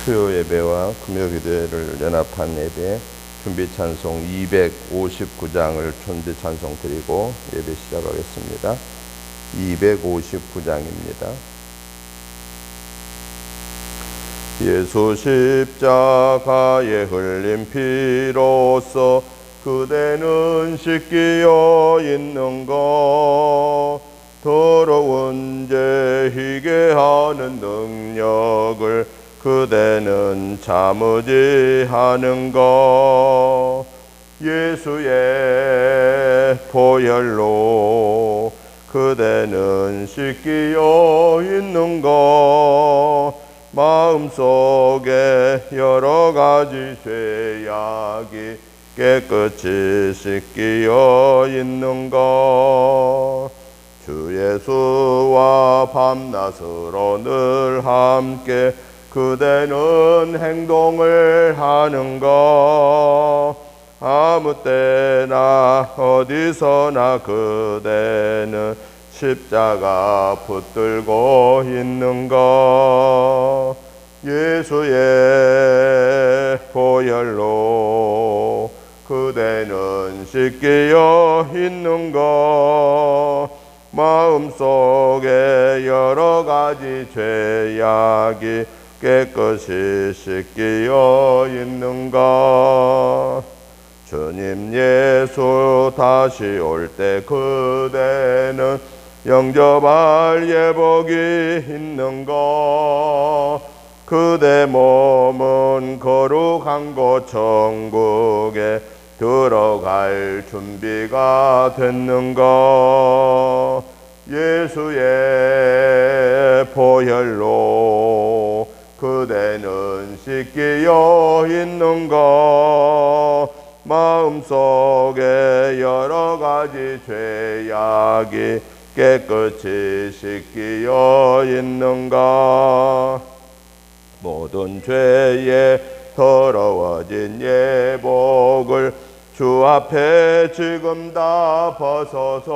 수요 예배와 금요 기도회를 연합한 예배 준비 찬송 259장을 촌지 찬송 드리고 예배 시작하겠습니다. 259장입니다. 예수 십자가에 흘린 피로써 그대는 씻기어 있는가? 더러운 죄 희게 하는 능력을 그대는 참으지 하는가? 예수의 보혈로 그대는 씻기어 있는가? 마음속에 여러 가지 죄악이 깨끗이 씻기어 있는가? 주 예수와 밤낮으로 늘 함께 그대는 행동을 하는가? 아무 때나 어디서나 그대는 십자가 붙들고 있는가? 예수의 보혈로 그대는 씻기어 있는가? 마음속에 여러 가지 죄악이 깨끗이 씻기어 있는가? 주님 예수 다시 올 때 그대는 영접할 예복이 있는가? 그대 몸은 거룩한 곳 천국에 들어갈 준비가 됐는가? 예수의 보혈로 그대는 씻기어 있는가? 마음속에 여러 가지 죄악이 깨끗이 씻기어 있는가? 모든 죄에 더러워진 예복을 주 앞에 지금 다 벗어서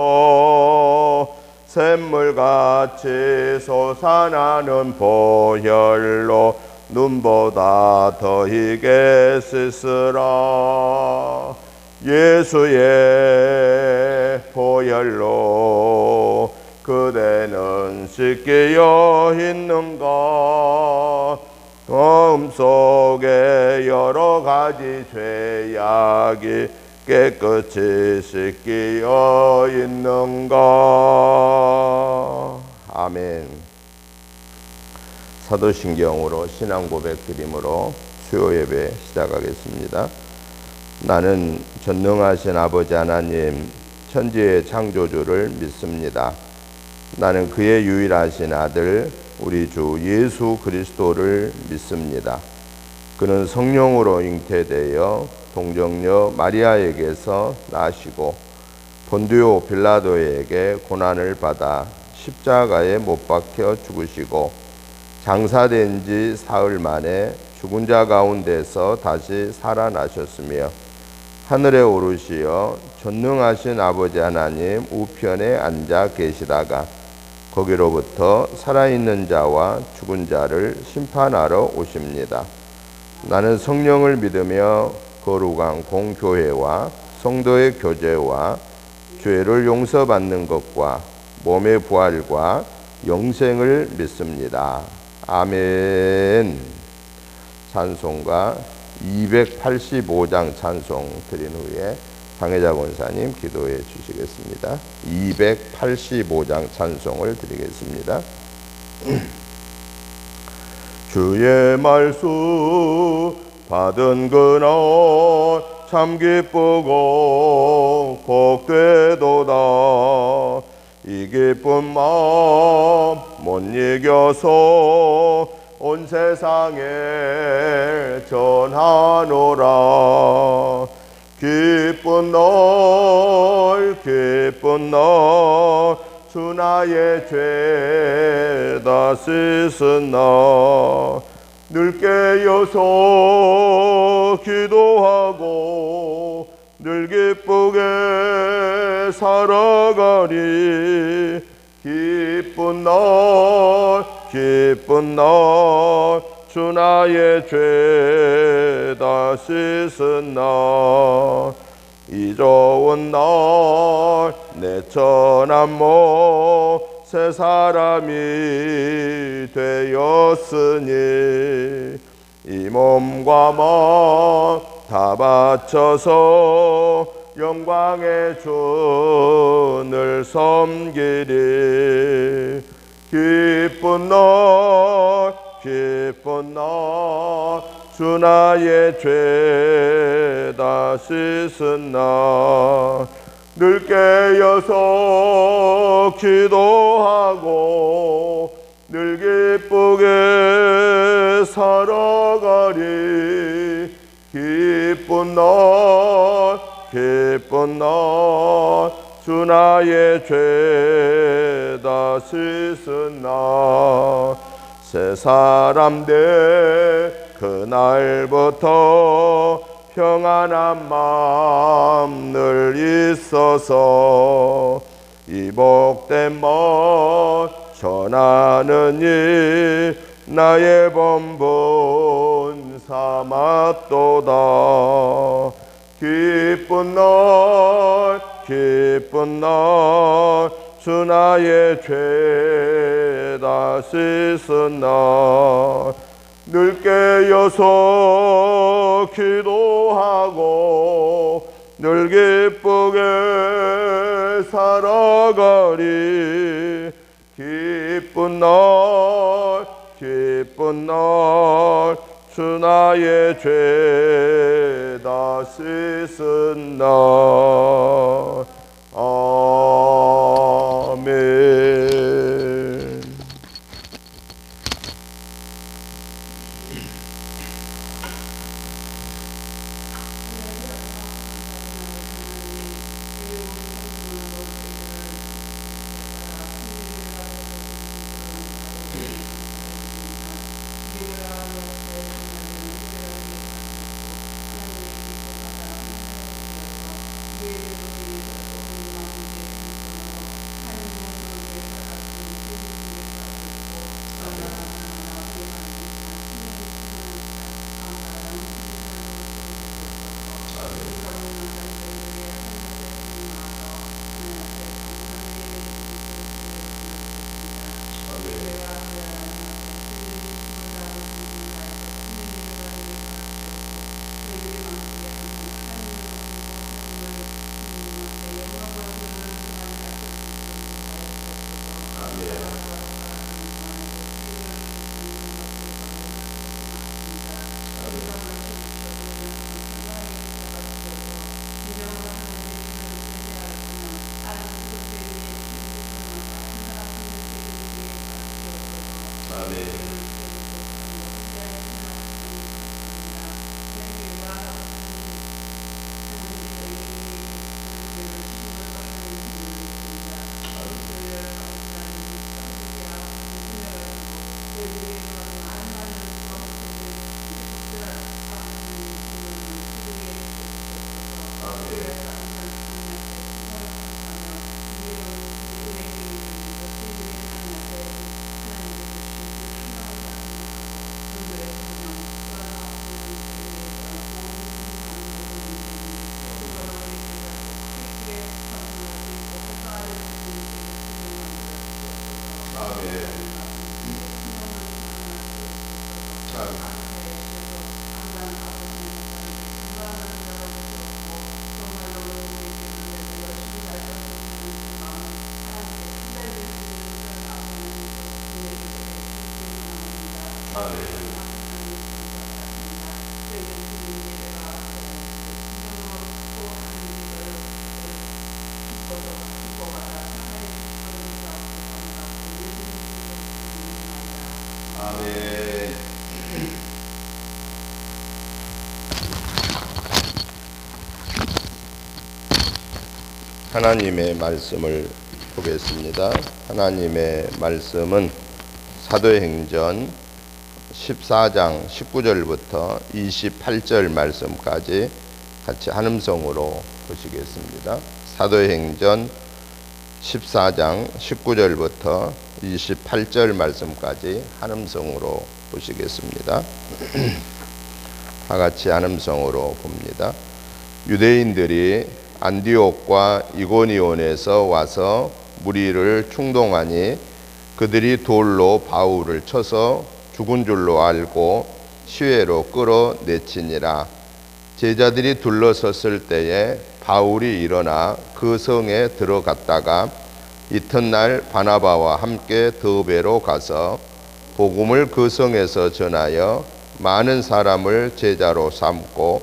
샘물같이 솟아나는 보혈로 눈보다 더 희게 씻으라. 예수의 보혈로 그대는 씻기어 있는가? 마음속에 여러 가지 죄악이 깨끗이 씻기어 있는가? 아멘. 사도신경으로 신앙 고백 드림으로 수요 예배 시작하겠습니다. 나는 전능하신 아버지 하나님 천지의 창조주를 믿습니다. 나는 그의 유일하신 아들 우리 주 예수 그리스도를 믿습니다. 그는 성령으로 잉태되어 동정녀 마리아에게서 나시고 본디오 빌라도에게 고난을 받아 십자가에 못 박혀 죽으시고 장사된 지 사흘 만에 죽은 자 가운데서 다시 살아나셨으며 하늘에 오르시어 전능하신 아버지 하나님 우편에 앉아 계시다가 거기로부터 살아있는 자와 죽은 자를 심판하러 오십니다. 나는 성령을 믿으며 거룩한 공교회와 성도의 교제와 죄를 용서받는 것과 몸의 부활과 영생을 믿습니다. 아멘. 찬송가 285장 찬송 드린 후에 방혜자 권사님 기도해 주시겠습니다. 285장 찬송을 드리겠습니다. 주의 말씀 받은 그날 참 기쁘고 복되도다. 이 기쁜 마음 못 이겨서 온 세상에 전하노라. 기쁜 날 주 나의 죄 다 씻은 날 늘 깨어서 기도하고 늘 기쁘게 살아가리. 기쁜 날 주 나의 죄 다 씻은 날 이 좋은 날 내 천한 몸 새 사람이 되었으니 이 몸과 마음 다 바쳐서 영광의 주를 섬기리. 기쁜 날 주 나의 죄 다 씻은 날 늘 깨어서 기도하고 늘 기쁘게 살아가리. 기쁜 날 주 나의 죄 다 씻은 날 새 사람 돼 그날부터 평안한 마음 늘 있어서 이 복된 말 전하는 일 나의 본분 삼았도다. 기쁜 날 주 나의 죄 다 씻은 날 늘 깨어서 기도하고 늘 기쁘게 살아가리. 기쁜 날 주 나의 죄 다 씻은 날. 아멘. 하나님의 말씀을 보겠습니다. 하나님의 말씀은 사도행전 14장 19절부터 28절 말씀까지 같이 한음성으로 보시겠습니다. 사도행전 14장 19절부터 28절 말씀까지 한음성으로 보시겠습니다. 다 같이 한음성으로 봅니다. 유대인들이 안디옥과 이고니온에서 와서 무리를 충동하니 그들이 돌로 바울을 쳐서 죽은 줄로 알고 시외로 끌어내치니라. 제자들이 둘러섰을 때에 바울이 일어나 그 성에 들어갔다가 이튿날 바나바와 함께 더베로 가서 복음을 그 성에서 전하여 많은 사람을 제자로 삼고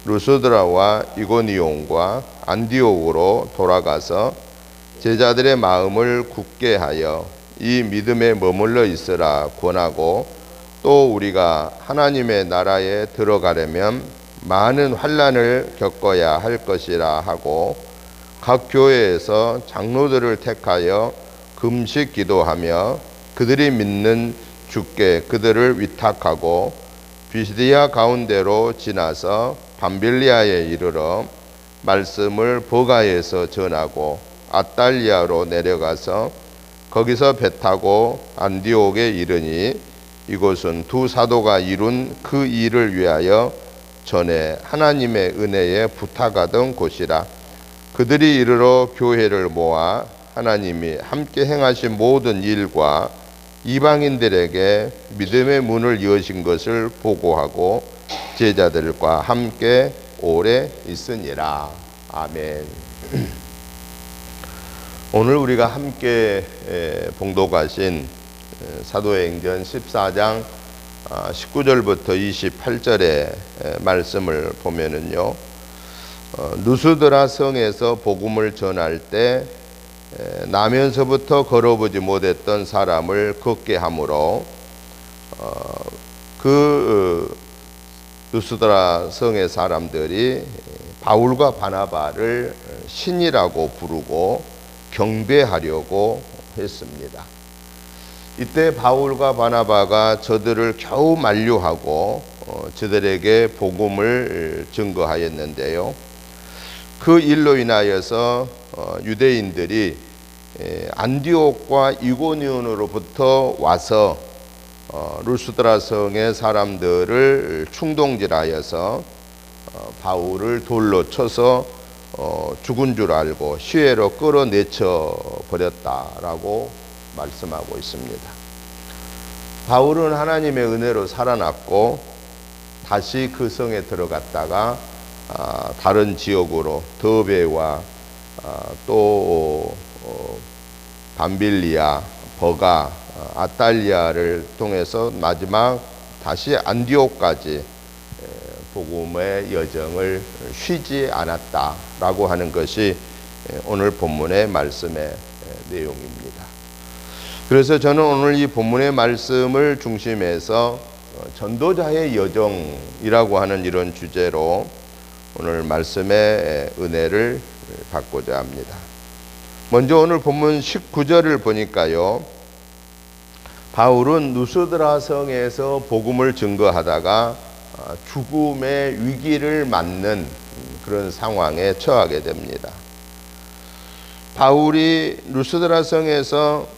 루스드라와 이고니온과 안디옥으로 돌아가서 제자들의 마음을 굳게 하여 이 믿음에 머물러 있으라 권하고, 또 우리가 하나님의 나라에 들어가려면 많은 환난을 겪어야 할 것이라 하고, 각 교회에서 장로들을 택하여 금식 기도하며 그들이 믿는 주께 그들을 위탁하고 비시디아 가운데로 지나서 밤빌리아에 이르러 말씀을 버가에서 전하고 아달리아로 내려가서 거기서 배 타고 안디옥에 이르니, 이곳은 두 사도가 이룬 그 일을 위하여 전에 하나님의 은혜에 부탁하던 곳이라. 그들이 이르러 교회를 모아 하나님이 함께 행하신 모든 일과 이방인들에게 믿음의 문을 여신 것을 보고하고 제자들과 함께 오래 있으니라. 아멘. 오늘 우리가 함께 봉독하신 사도행전 14장 19절부터 28절의 말씀을 보면은요, 누스드라 성에서 복음을 전할 때 나면서부터 걸어보지 못했던 사람을 걷게 하므로 그 누스드라 성의 사람들이 바울과 바나바를 신이라고 부르고 경배하려고 했습니다. 이때 바울과 바나바가 저들을 겨우 만류하고 저들에게 복음을 증거하였는데요, 그 일로 인하여서 유대인들이 안디옥과 이고니온으로부터 와서 루스드라 성의 사람들을 충동질하여서 바울을 돌로 쳐서 죽은 줄 알고 시외로 끌어내쳐 버렸다라고 말씀하고 있습니다. 바울은 하나님의 은혜로 살아났고 다시 그 성에 들어갔다가 다른 지역으로 더베와 또 밤빌리아, 버가, 아달리아를 통해서 마지막 다시 안디옥까지 복음의 여정을 쉬지 않았다라고 하는 것이 오늘 본문의 말씀의 내용입니다. 그래서 저는 오늘 이 본문의 말씀을 중심해서 전도자의 여정이라고 하는 이런 주제로 오늘 말씀의 은혜를 받고자 합니다. 먼저 오늘 본문 19절을 보니까요, 바울은 누스드라 성에서 복음을 증거하다가 죽음의 위기를 맞는 그런 상황에 처하게 됩니다. 바울이 루스드라 성에서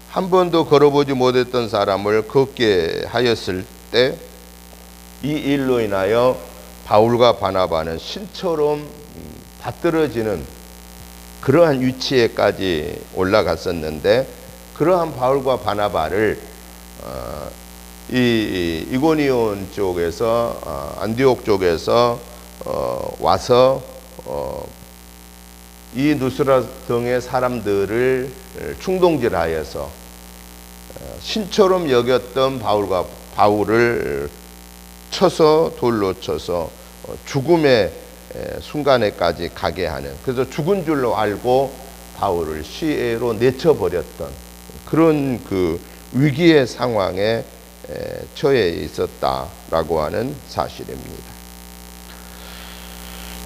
한 번도 걸어보지 못했던 사람을 걷게 하였을 때 이 일로 인하여 바울과 바나바는 신처럼 받들어지는 그러한 위치에까지 올라갔었는데, 그러한 바울과 바나바를 이고니온 쪽에서 안디옥 쪽에서 와서 이 누스드라 성의 사람들을 충동질하여서 신처럼 여겼던 바울을 쳐서 돌로 쳐서 죽음의 순간에까지 가게 하는, 그래서 죽은 줄로 알고 바울을 시외로 내쳐버렸던 그런 그 위기의 상황에 처해 있었다라고 하는 사실입니다.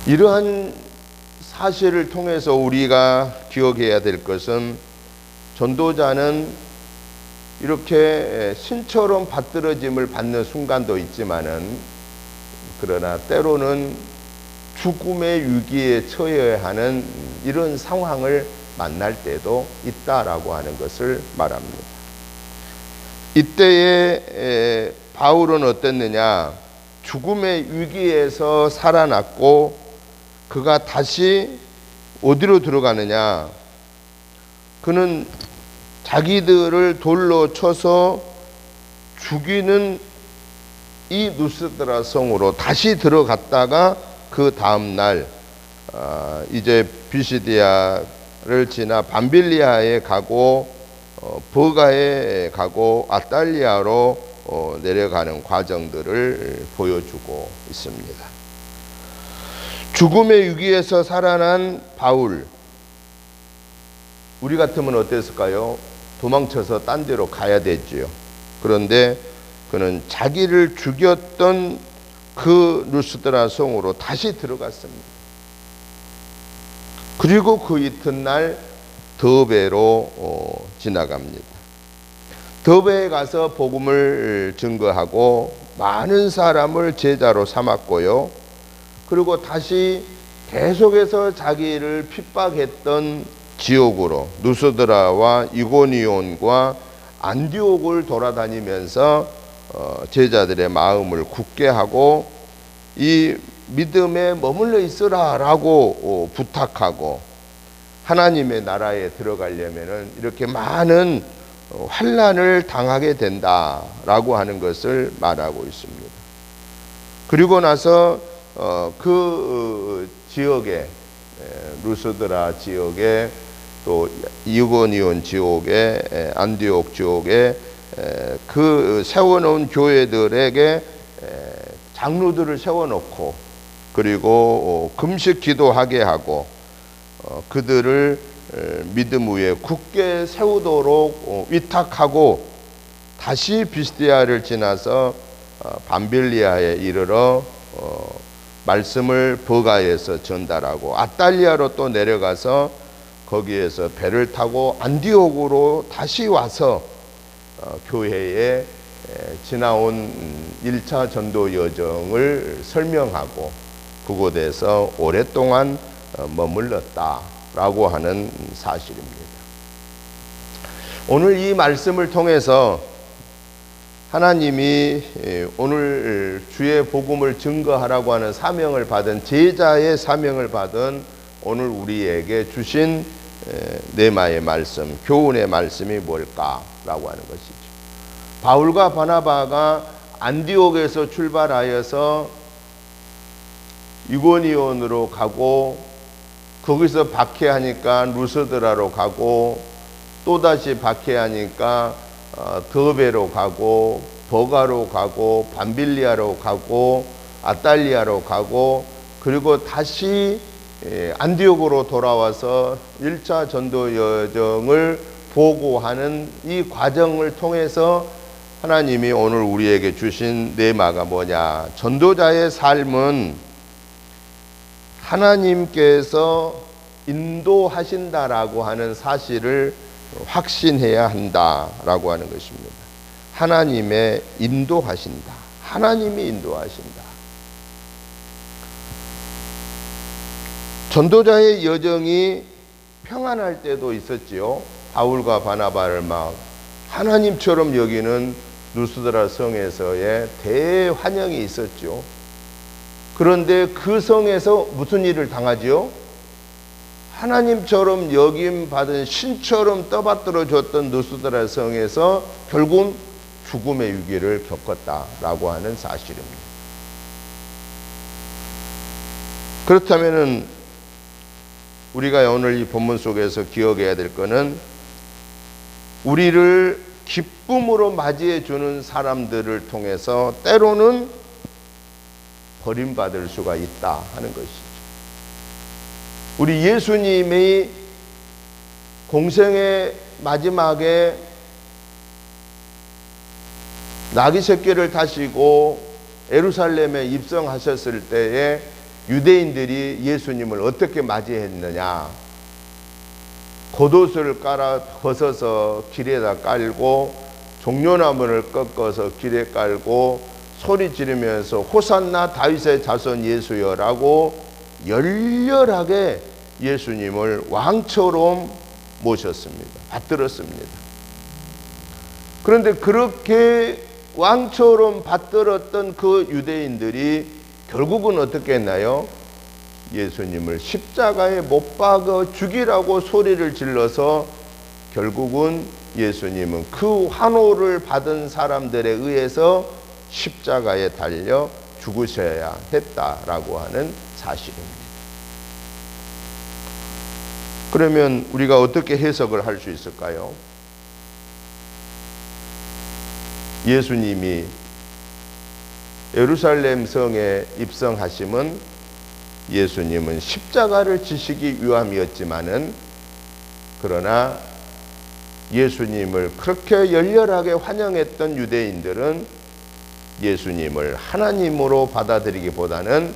이러한 사실을 통해서 우리가 기억해야 될 것은, 전도자는 이렇게 신처럼 받들어짐을 받는 순간도 있지만은, 그러나 때로는 죽음의 위기에 처해야 하는 이런 상황을 만날 때도 있다라고 하는 것을 말합니다. 이때에 바울은 어땠느냐? 죽음의 위기에서 살아났고 그가 다시 어디로 들어가느냐? 그는 자기들을 돌로 쳐서 죽이는 이 누스드라 성으로 다시 들어갔다가 그 다음 날 이제 비시디아를 지나 밤빌리아에 가고 버가에 가고 아탈리아로 내려가는 과정들을 보여주고 있습니다. 죽음의 위기에서 살아난 바울, 우리 같으면 어땠을까요? 도망쳐서 딴 데로 가야 되지요. 그런데 그는 자기를 죽였던 그 루스드라 성으로 다시 들어갔습니다. 그리고 그 이튿날 더베로 지나갑니다. 더베에 가서 복음을 증거하고 많은 사람을 제자로 삼았고요. 그리고 다시 계속해서 자기를 핍박했던 지옥으로 누스드라와 이고니온과 안디옥을 돌아다니면서 제자들의 마음을 굳게 하고 이 믿음에 머물러 있으라라고 부탁하고 하나님의 나라에 들어가려면은 이렇게 많은 환난을 당하게 된다라고 하는 것을 말하고 있습니다. 그리고 나서 그 지역에 루스드라 지역에 또 이고니온 지역에 안디옥 지역에 그 세워놓은 교회들에게 장로들을 세워놓고 그리고 금식 기도하게 하고 그들을 믿음 위에 굳게 세우도록 위탁하고 다시 비스디아를 지나서 밤빌리아에 이르러 말씀을 버가에서 전달하고 아탈리아로 또 내려가서 거기에서 배를 타고 안디옥으로 다시 와서 교회에 지나온 1차 전도 여정을 설명하고 그곳에서 오랫동안 머물렀다라고 하는 사실입니다. 오늘 이 말씀을 통해서 하나님이 오늘 주의 복음을 증거하라고 하는 사명을 받은 제자의 사명을 받은 오늘 우리에게 주신 네마의 말씀, 교훈의 말씀이 뭘까라고 하는 것이죠. 바울과 바나바가 안디옥에서 출발하여서 이고니온으로 가고 거기서 박해하니까 루스드라로 가고 또다시 박해하니까 더베로 가고 버가로 가고 밤빌리아로 가고 아탈리아로 가고 그리고 다시 안디옥으로 돌아와서 1차 전도 여정을 보고하는 이 과정을 통해서 하나님이 오늘 우리에게 주신 네마가 뭐냐? 전도자의 삶은 하나님께서 인도하신다라고 하는 사실을 확신해야 한다라고 하는 것입니다. 하나님의 인도하신다. 하나님이 인도하신다. 전도자의 여정이 평안할 때도 있었지요. 바울과 바나바를 막 하나님처럼 여기는 루스드라 성에서의 대환영이 있었죠. 그런데 그 성에서 무슨 일을 당하지요? 하나님처럼 여김 받은 신처럼 떠받들어 줬던 루스드라 성에서 결국 죽음의 위기를 겪었다라고 하는 사실입니다. 그렇다면은 우리가 오늘 이 본문 속에서 기억해야 될 것은 우리를 기쁨으로 맞이해 주는 사람들을 통해서 때로는 버림받을 수가 있다 하는 것이죠. 우리 예수님이 공생의 마지막에 나귀 새끼를 타시고 예루살렘에 입성하셨을 때에 유대인들이 예수님을 어떻게 맞이했느냐? 겉옷을 벗어서 길에다 깔고 종려나무를 꺾어서 길에 깔고 소리 지르면서 호산나 다윗의 자손 예수여라고 열렬하게 예수님을 왕처럼 모셨습니다. 받들었습니다. 그런데 그렇게 왕처럼 받들었던 그 유대인들이 결국은 어떻게 했나요? 예수님을 십자가에 못 박아 죽이라고 소리를 질러서 결국은 예수님은 그 환호를 받은 사람들에 의해서 십자가에 달려 죽으셔야 했다라고 하는 사실입니다. 그러면 우리가 어떻게 해석을 할 수 있을까요? 예수님이 예루살렘 성에 입성하심은 예수님은 십자가를 지시기 위함이었지만은 그러나 예수님을 그렇게 열렬하게 환영했던 유대인들은 예수님을 하나님으로 받아들이기보다는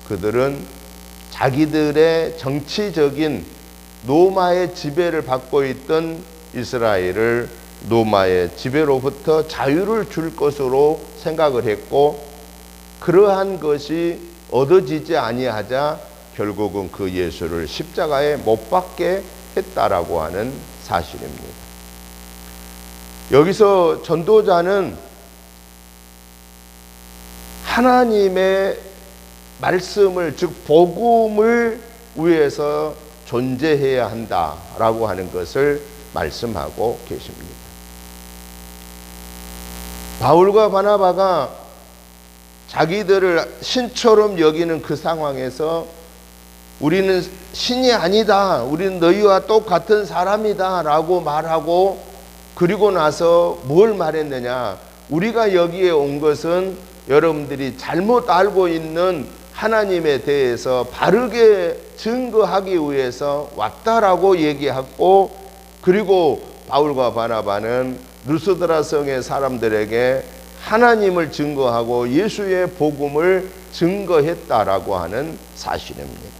그들은 자기들의 정치적인 로마의 지배를 받고 있던 이스라엘을 로마의 지배로부터 자유를 줄 것으로 생각을 했고, 그러한 것이 얻어지지 아니하자 결국은 그 예수를 십자가에 못 박게 했다라고 하는 사실입니다. 여기서 전도자는 하나님의 말씀을, 즉 복음을 위해서 존재해야 한다라고 하는 것을 말씀하고 계십니다. 바울과 바나바가 자기들을 신처럼 여기는 그 상황에서 우리는 신이 아니다, 우리는 너희와 똑같은 사람이다 라고 말하고, 그리고 나서 뭘 말했느냐, 우리가 여기에 온 것은 여러분들이 잘못 알고 있는 하나님에 대해서 바르게 증거하기 위해서 왔다라고 얘기하고, 그리고 바울과 바나바는 루스드라 성의 사람들에게 하나님을 증거하고 예수의 복음을 증거했다라고 하는 사실입니다.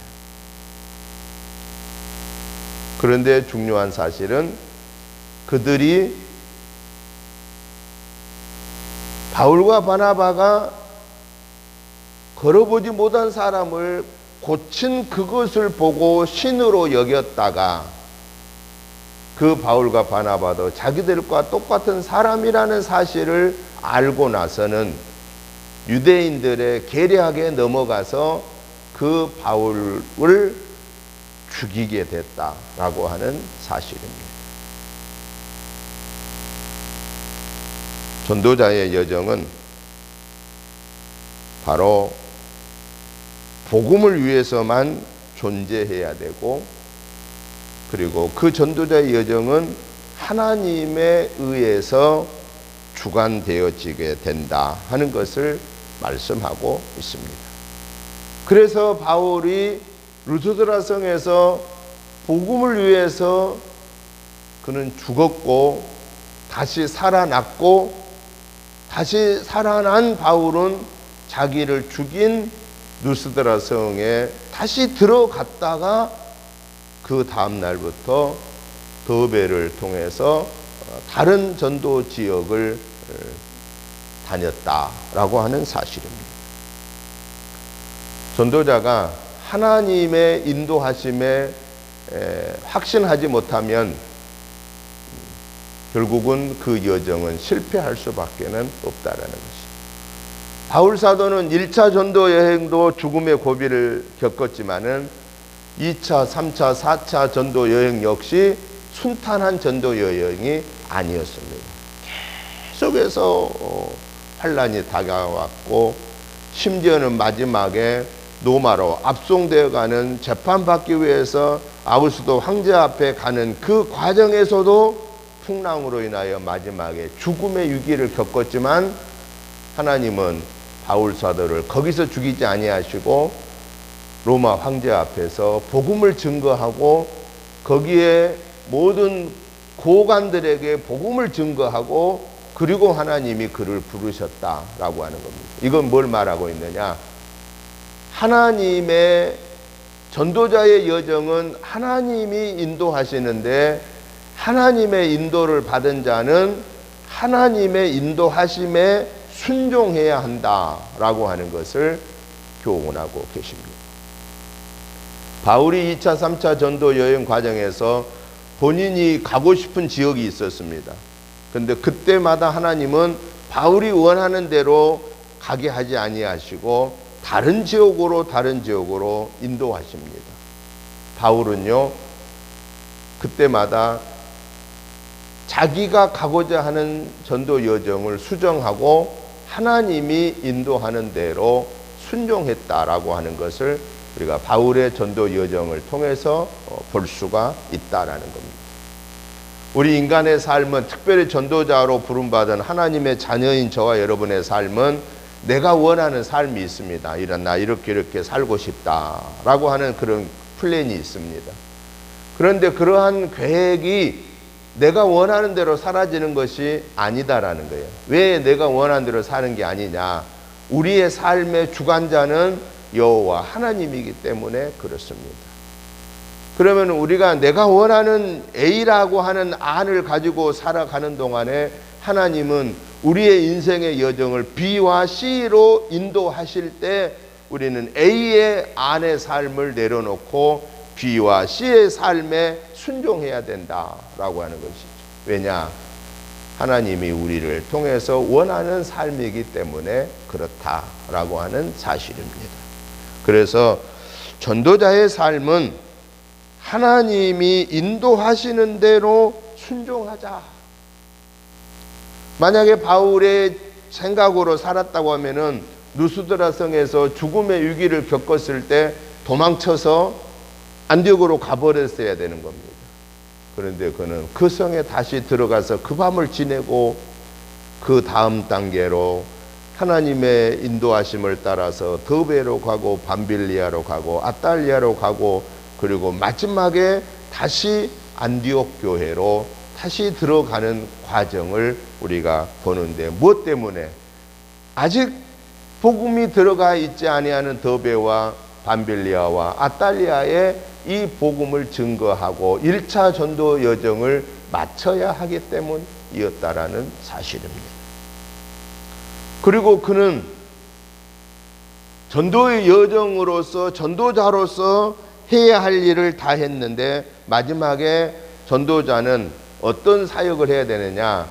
그런데 중요한 사실은 그들이 바울과 바나바가 걸어보지 못한 사람을 고친 그것을 보고 신으로 여겼다가 그 바울과 바나바도 자기들과 똑같은 사람이라는 사실을 알고 나서는 유대인들의 계략에 넘어가서 그 바울을 죽이게 됐다라고 하는 사실입니다. 전도자의 여정은 바로 복음을 위해서만 존재해야 되고, 그리고 그 전도자의 여정은 하나님에 의해서 주관되어지게 된다 하는 것을 말씀하고 있습니다. 그래서 바울이 루스드라 성에서 복음을 위해서 그는 죽었고 다시 살아났고, 다시 살아난 바울은 자기를 죽인 루스드라 성에 다시 들어갔다가 그 다음 날부터 더베를 통해서 다른 전도 지역을 다녔다라고 하는 사실입니다. 전도자가 하나님의 인도하심에 확신하지 못하면 결국은 그 여정은 실패할 수밖에는 없다라는 것입니다. 바울 사도는 1차 전도 여행도 죽음의 고비를 겪었지만은 2차, 3차, 4차 전도 여행 역시 순탄한 전도 여행이 아니었습니다. 계속해서 환란이 다가왔고, 심지어는 마지막에 로마로 압송되어가는 재판받기 위해서 아우구스도 황제 앞에 가는 그 과정에서도 풍랑으로 인하여 마지막에 죽음의 위기를 겪었지만, 하나님은 바울 사도를 거기서 죽이지 아니하시고 로마 황제 앞에서 복음을 증거하고, 거기에 모든 고관들에게 복음을 증거하고, 그리고 하나님이 그를 부르셨다라고 하는 겁니다. 이건 뭘 말하고 있느냐? 하나님의 전도자의 여정은 하나님이 인도하시는데, 하나님의 인도를 받은 자는 하나님의 인도하심에 순종해야 한다라고 하는 것을 교훈하고 계십니다. 바울이 2차, 3차 전도 여행 과정에서 본인이 가고 싶은 지역이 있었습니다. 근데 그때마다 하나님은 바울이 원하는 대로 가게 하지 아니하시고 다른 지역으로 인도하십니다. 바울은요, 그때마다 자기가 가고자 하는 전도 여정을 수정하고 하나님이 인도하는 대로 순종했다라고 하는 것을 우리가 바울의 전도 여정을 통해서 볼 수가 있다라는 겁니다. 우리 인간의 삶은, 특별히 전도자로 부름받은 하나님의 자녀인 저와 여러분의 삶은 내가 원하는 삶이 있습니다. 나 이렇게 살고 싶다라고 하는 그런 플랜이 있습니다. 그런데 그러한 계획이 내가 원하는 대로 사라지는 것이 아니다라는 거예요. 왜 내가 원하는 대로 사는 게 아니냐? 우리의 삶의 주관자는 여호와 하나님이기 때문에 그렇습니다. 그러면 우리가 내가 원하는 A라고 하는 안을 가지고 살아가는 동안에 하나님은 우리의 인생의 여정을 B와 C로 인도하실 때 우리는 A의 안의 삶을 내려놓고 B와 C의 삶에 순종해야 된다라고 하는 것이죠. 왜냐? 하나님이 우리를 통해서 원하는 삶이기 때문에 그렇다라고 하는 사실입니다. 그래서 전도자의 삶은 하나님이 인도하시는 대로 순종하자. 만약에 바울의 생각으로 살았다고 하면은 누스드라 성에서 죽음의 위기를 겪었을 때 도망쳐서 안디옥으로 가버렸어야 되는 겁니다. 그런데 그는 그 성에 다시 들어가서 그 밤을 지내고 그 다음 단계로 하나님의 인도하심을 따라서 더베로 가고 밤빌리아로 가고 아탈리아로 가고 그리고 마지막에 다시 안디옥 교회로 다시 들어가는 과정을 우리가 보는데, 무엇 때문에? 아직 복음이 들어가 있지 아니하는 더베와 밤빌리아와 아탈리아에 이 복음을 증거하고 1차 전도 여정을 마쳐야 하기 때문이었다라는 사실입니다. 그리고 그는 전도의 여정으로서 전도자로서 해야 할 일을 다 했는데 마지막에 전도자는 어떤 사역을 해야 되느냐?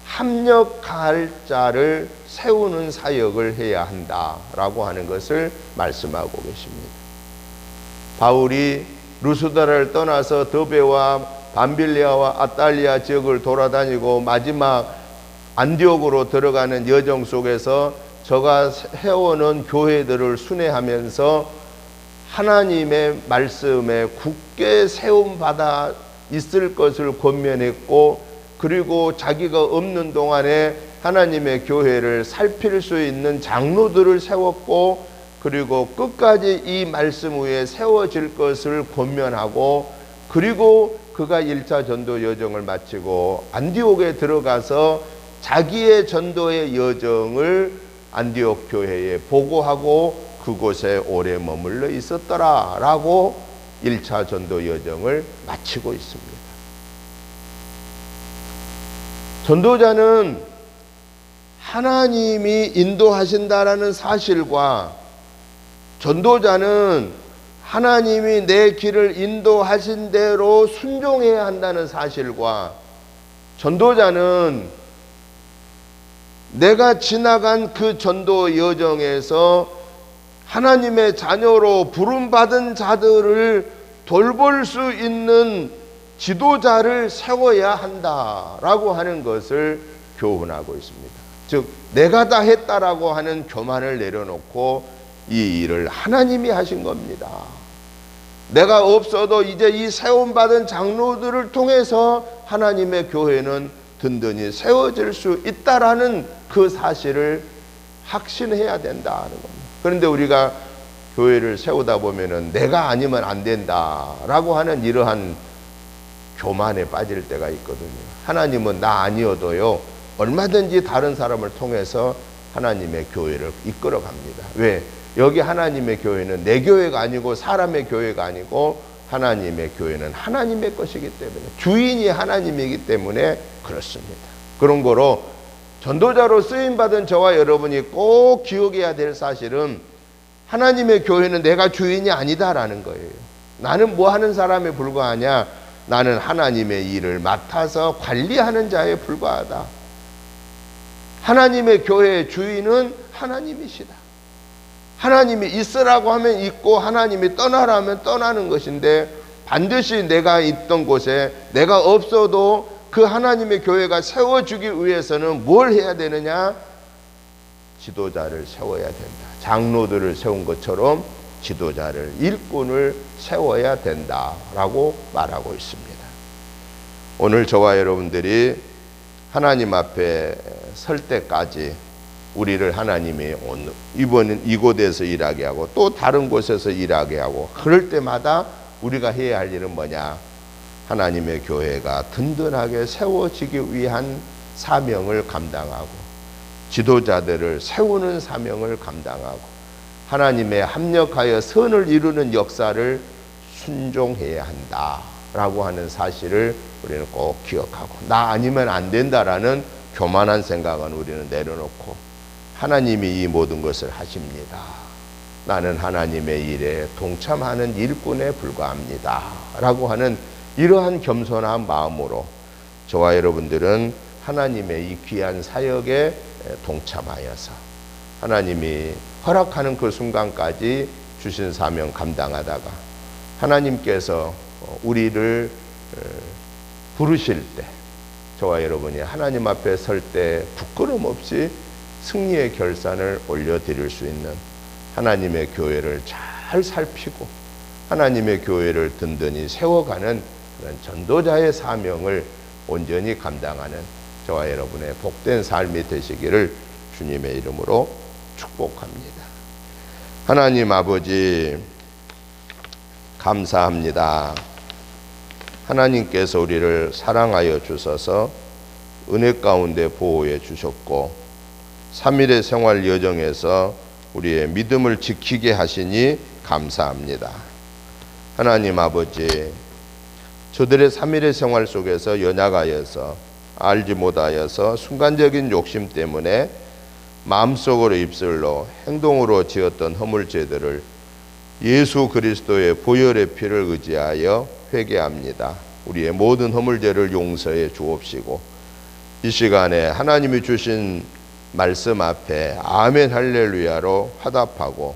합력할 자를 세우는 사역을 해야 한다라고 하는 것을 말씀하고 계십니다. 바울이 루스드라를 떠나서 더베와 밤빌리아와 아탈리아 지역을 돌아다니고 마지막 안디옥으로 들어가는 여정 속에서 저가 세워놓은 교회들을 순회하면서 하나님의 말씀에 굳게 세움받아 있을 것을 권면했고, 그리고 자기가 없는 동안에 하나님의 교회를 살필 수 있는 장로들을 세웠고, 그리고 끝까지 이 말씀 위에 세워질 것을 권면하고, 그리고 그가 1차 전도 여정을 마치고 안디옥에 들어가서 자기의 전도의 여정을 안디옥 교회에 보고하고 그곳에 오래 머물러 있었더라 라고 1차 전도 여정을 마치고 있습니다. 전도자는 하나님이 인도하신다라는 사실과, 전도자는 하나님이 내 길을 인도하신 대로 순종해야 한다는 사실과, 전도자는 내가 지나간 그 전도 여정에서 하나님의 자녀로 부름받은 자들을 돌볼 수 있는 지도자를 세워야 한다라고 하는 것을 교훈하고 있습니다. 즉 내가 다 했다라고 하는 교만을 내려놓고 이 일을 하나님이 하신 겁니다. 내가 없어도 이제 이 세움받은 장로들을 통해서 하나님의 교회는 든든히 세워질 수 있다라는 그 사실을 확신해야 된다는 겁니다. 그런데 우리가 교회를 세우다 보면은 내가 아니면 안 된다라고 하는 이러한 교만에 빠질 때가 있거든요. 하나님은 나 아니어도요 얼마든지 다른 사람을 통해서 하나님의 교회를 이끌어 갑니다. 왜? 여기 하나님의 교회는 내 교회가 아니고 사람의 교회가 아니고 하나님의 교회는 하나님의 것이기 때문에, 주인이 하나님이기 때문에 그렇습니다. 그런 거로 전도자로 쓰임받은 저와 여러분이 꼭 기억해야 될 사실은 하나님의 교회는 내가 주인이 아니다라는 거예요. 나는 뭐 하는 사람에 불과하냐? 나는 하나님의 일을 맡아서 관리하는 자에 불과하다. 하나님의 교회의 주인은 하나님이시다. 하나님이 있으라고 하면 있고 하나님이 떠나라 하면 떠나는 것인데, 반드시 내가 있던 곳에 내가 없어도 그 하나님의 교회가 세워주기 위해서는 뭘 해야 되느냐? 지도자를 세워야 된다. 장로들을 세운 것처럼 지도자를, 일꾼을 세워야 된다라고 말하고 있습니다. 오늘 저와 여러분들이 하나님 앞에 설 때까지 우리를 하나님이 이번 이곳에서 일하게 하고 또 다른 곳에서 일하게 하고, 그럴 때마다 우리가 해야 할 일은 뭐냐? 하나님의 교회가 든든하게 세워지기 위한 사명을 감당하고, 지도자들을 세우는 사명을 감당하고, 하나님에 합력하여 선을 이루는 역사를 순종해야 한다라고 하는 사실을 우리는 꼭 기억하고, 나 아니면 안 된다라는 교만한 생각은 우리는 내려놓고, 하나님이 이 모든 것을 하십니다. 나는 하나님의 일에 동참하는 일꾼에 불과합니다 라고 하는 이러한 겸손한 마음으로 저와 여러분들은 하나님의 이 귀한 사역에 동참하여서 하나님이 허락하는 그 순간까지 주신 사명 감당하다가, 하나님께서 우리를 부르실 때 저와 여러분이 하나님 앞에 설 때 부끄럼 없이 승리의 결산을 올려드릴 수 있는 하나님의 교회를 잘 살피고 하나님의 교회를 든든히 세워가는 그런 전도자의 사명을 온전히 감당하는 저와 여러분의 복된 삶이 되시기를 주님의 이름으로 축복합니다. 하나님 아버지, 감사합니다. 하나님께서 우리를 사랑하여 주셔서 은혜 가운데 보호해 주셨고, 3일의 생활 여정에서 우리의 믿음을 지키게 하시니 감사합니다. 하나님 아버지, 저들의 3일의 생활 속에서 연약하여서 알지 못하여서 순간적인 욕심 때문에 마음속으로 입술로 행동으로 지었던 허물죄들을 예수 그리스도의 보혈의 피를 의지하여 회개합니다. 우리의 모든 허물죄를 용서해 주옵시고, 이 시간에 하나님이 주신 말씀 앞에 아멘 할렐루야로 화답하고,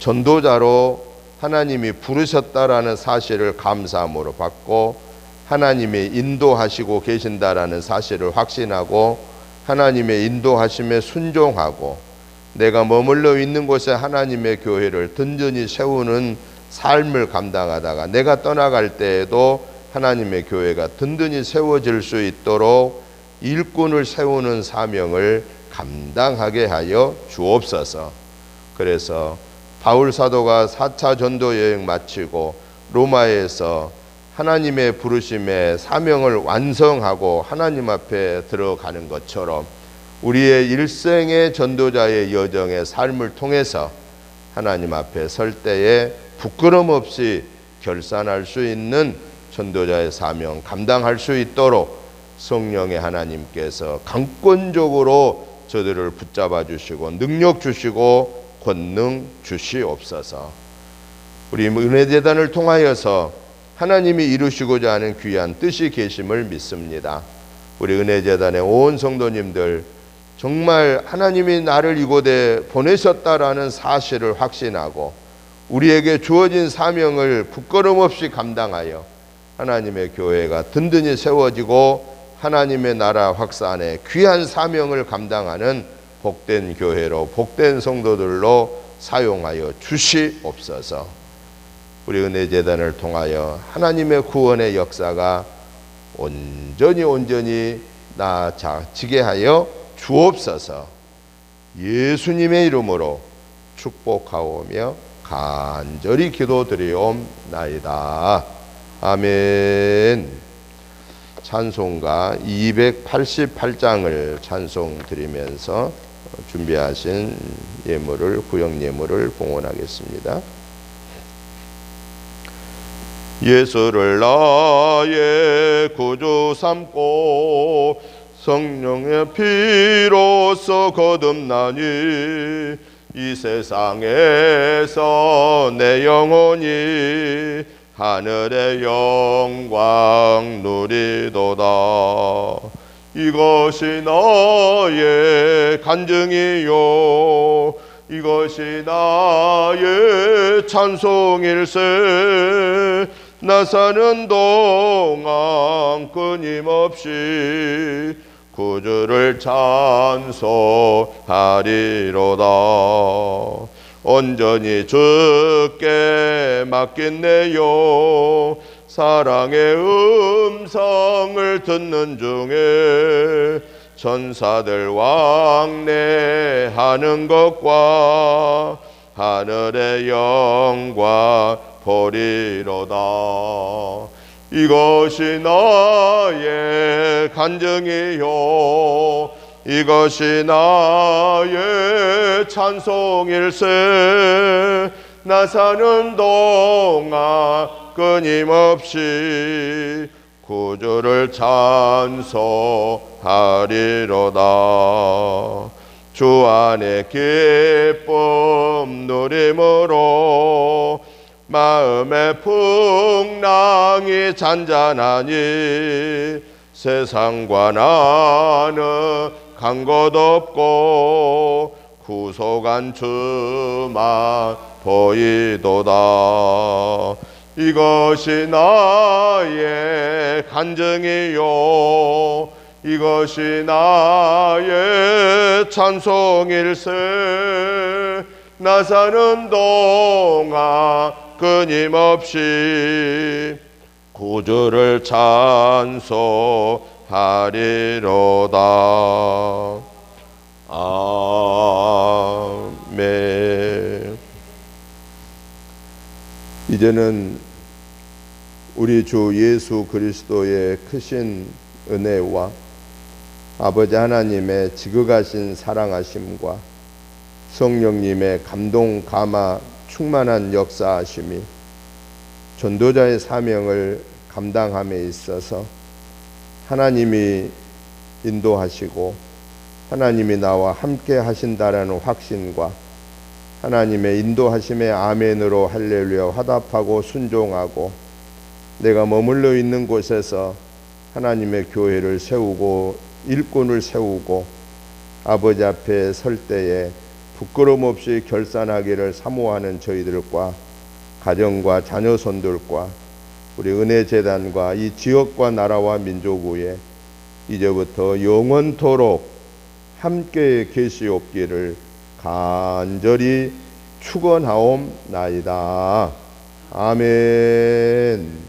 전도자로 하나님이 부르셨다라는 사실을 감사함으로 받고, 하나님이 인도하시고 계신다라는 사실을 확신하고, 하나님의 인도하심에 순종하고, 내가 머물러 있는 곳에 하나님의 교회를 든든히 세우는 삶을 감당하다가 내가 떠나갈 때에도 하나님의 교회가 든든히 세워질 수 있도록 일꾼을 세우는 사명을 감당하게 하여 주옵소서. 그래서 바울 사도가 4차 전도 여행 마치고 로마에서 하나님의 부르심의 사명을 완성하고 하나님 앞에 들어가는 것처럼, 우리의 일생의 전도자의 여정의 삶을 통해서 하나님 앞에 설 때에 부끄럼 없이 결산할 수 있는 전도자의 사명 감당할 수 있도록 성령의 하나님께서 강권적으로 저들을 붙잡아 주시고 능력 주시고 권능 주시옵소서. 우리 은혜재단을 통하여서 하나님이 이루시고자 하는 귀한 뜻이 계심을 믿습니다. 우리 은혜재단의 온 성도님들, 정말 하나님이 나를 이곳에 보내셨다라는 사실을 확신하고 우리에게 주어진 사명을 부끄럼 없이 감당하여 하나님의 교회가 든든히 세워지고 하나님의 나라 확산에 귀한 사명을 감당하는 복된 교회로, 복된 성도들로 사용하여 주시옵소서. 우리 은혜재단을 통하여 하나님의 구원의 역사가 온전히 나아지게 하여 주옵소서. 예수님의 이름으로 축복하오며 간절히 기도드리옵나이다. 아멘. 찬송가 288장을 찬송 드리면서 준비하신 예물을, 구역 예물을 봉헌하겠습니다. 예수를 나의 구주 삼고 성령의 피로써 거듭나니 이 세상에서 내 영혼이 하늘의 영광 누리도다. 이것이 나의 간증이요 이것이 나의 찬송일세. 나 사는 동안 끊임없이 구주를 찬송하리로다. 온전히 주께 맡겼네요. 사랑의 음성을 듣는 중에 천사들 왕래하는 것과 하늘의 영광 보리로다. 이것이 나의 간증이요 이것이 나의 찬송일세. 나 사는 동안 끊임없이 구주를 찬송하리로다. 주 안에 기쁨 누림으로 마음의 풍랑이 잔잔하니 세상과 나는 간 것 없고 구속한 주만 보이도다. 이것이 나의 간증이요 이것이 나의 찬송일세. 나 사는 동안 끊임없이 구주를 찬송하리로다. 아멘. 이제는 우리 주 예수 그리스도의 크신 은혜와 아버지 하나님의 지극하신 사랑하심과 성령님의 감동 감화 충만한 역사하심이 전도자의 사명을 감당함에 있어서 하나님이 인도하시고 하나님이 나와 함께 하신다라는 확신과 하나님의 인도하심의 아멘으로 할렐루야 화답하고 순종하고 내가 머물러 있는 곳에서 하나님의 교회를 세우고 일꾼을 세우고 아버지 앞에 설 때에 부끄럼 없이 결산하기를 사모하는 저희들과 가정과 자녀손들과 우리 은혜재단과 이 지역과 나라와 민족 위에 이제부터 영원토록 함께 계시옵기를 간절히 축원하옵나이다. 아멘.